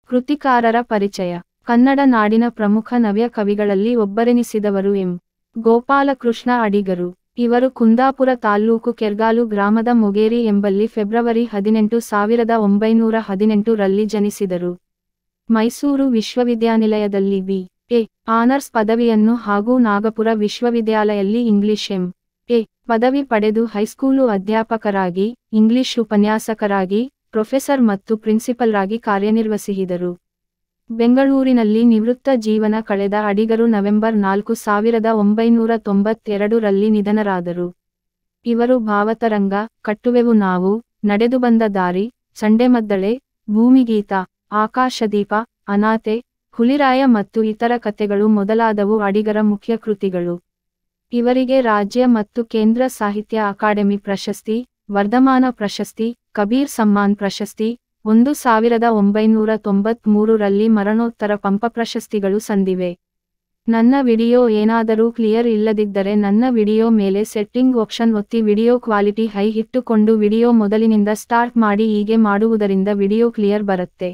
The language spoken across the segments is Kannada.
ಕೃತಿಕಾರರ ಪರಿಚಯ. ಕನ್ನಡ ನಾಡಿನ ಪ್ರಮುಖ ನವ್ಯ ಕವಿಗಳಲ್ಲಿ ಒಬ್ಬರೆನಿಸಿದವರು ಎಂ. ಗೋಪಾಲಕೃಷ್ಣ ಅಡಿಗರು. ಇವರು ಕುಂದಾಪುರ ತಾಲ್ಲೂಕು ಕೆರ್ಗಾಲು ಗ್ರಾಮದ ಮೊಗೇರಿ ಎಂಬಲ್ಲಿ ಫೆಬ್ರವರಿ 18, 1918 ರಲ್ಲಿ ಜನಿಸಿದರು. ಮೈಸೂರು ವಿಶ್ವವಿದ್ಯಾನಿಲಯದಲ್ಲಿ ಬಿ.ಎ. ಆನರ್ಸ್ ಪದವಿಯನ್ನು ಹಾಗೂ ನಾಗಪುರ ವಿಶ್ವವಿದ್ಯಾಲಯದಲ್ಲಿ ಇಂಗ್ಲಿಷ್ ಎಂ.ಎ. ಪದವಿ ಪಡೆದು ಹೈಸ್ಕೂಲು ಅಧ್ಯಾಪಕರಾಗಿ, ಇಂಗ್ಲಿಷ್ ಉಪನ್ಯಾಸಕರಾಗಿ, ಪ್ರೊಫೆಸರ್ ಮತ್ತು ಪ್ರಿನ್ಸಿಪಲ್ರಾಗಿ ಕಾರ್ಯನಿರ್ವಹಿಸಿದರು. ಬೆಂಗಳೂರಿನಲ್ಲಿ ನಿವೃತ್ತ ಜೀವನ ಕಳೆದ ಅಡಿಗರು ನವೆಂಬರ್ 4, 1992 ರಲ್ಲಿ ನಿಧನರಾದರು. ಇವರು ಭಾವತರಂಗ, ಕಟ್ಟುವೆವು ನಾವು, ನಡೆದು ಬಂದ ದಾರಿ, ಸಂಡೆಮದ್ದಳೆ, ಭೂಮಿಗೀತ, ಆಕಾಶದೀಪ, ಅನಾಥೆ, ಹುಲಿರಾಯ ಮತ್ತು ಇತರ ಕಥೆಗಳು ಮೊದಲಾದವು ಅಡಿಗರ ಮುಖ್ಯ ಕೃತಿಗಳು. ಇವರಿಗೆ ರಾಜ್ಯ ಮತ್ತು ಕೇಂದ್ರ ಸಾಹಿತ್ಯ ಅಕಾಡೆಮಿ ಪ್ರಶಸ್ತಿ, ವರ್ಧಮಾನ ಪ್ರಶಸ್ತಿ, ಕಬೀರ್ ಸಮ್ಮಾನ್ ಪ್ರಶಸ್ತಿ, 1993 ರಲ್ಲಿ ಮರಣೋತ್ತರ ಪಂಪ ಪ್ರಶಸ್ತಿಗಳು ಸಂದಿವೆ. ನನ್ನ ವಿಡಿಯೋ ಏನಾದರೂ ಕ್ಲಿಯರ್ ಇಲ್ಲದಿದ್ದರೆ ನನ್ನ ವಿಡಿಯೋ ಮೇಲೆ ಸೆಟ್ಟಿಂಗ್ ಆಪ್ಷನ್ ಒತ್ತಿ ವಿಡಿಯೋ ಕ್ವಾಲಿಟಿ ಹೈ ಇಟ್ಟುಕೊಂಡು ವಿಡಿಯೋ ಮೊದಲಿನಿಂದ ಸ್ಟಾರ್ಟ್ ಮಾಡಿ. ಹೀಗೆ ಮಾಡುವುದರಿಂದ ವಿಡಿಯೋ ಕ್ಲಿಯರ್ ಬರುತ್ತೆ.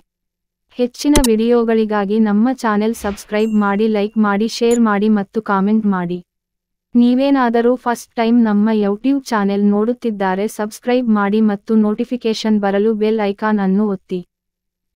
ಹೆಚ್ಚಿನ ವಿಡಿಯೋಗಳಿಗಾಗಿ ನಮ್ಮ ಚಾನೆಲ್ ಸಬ್ಸ್ಕ್ರೈಬ್ ಮಾಡಿ, ಲೈಕ್ ಮಾಡಿ, ಶೇರ್ ಮಾಡಿ ಮತ್ತು ಕಾಮೆಂಟ್ ಮಾಡಿ. ನೀವೇನಾದರೂ ಫಸ್ಟ್ ಟೈಮ್ ನಮ್ಮ ಯೂಟ್ಯೂಬ್ ಚಾನೆಲ್ ನೋಡುತ್ತಿದ್ದರೆ ಸಬ್ಸ್ಕ್ರೈಬ್ ಮಾಡಿ ಮತ್ತು ನೋಟಿಫಿಕೇಶನ್ ಬರಲು ಬೆಲ್ ಐಕಾನ್ ಅನ್ನು ಒತ್ತಿ.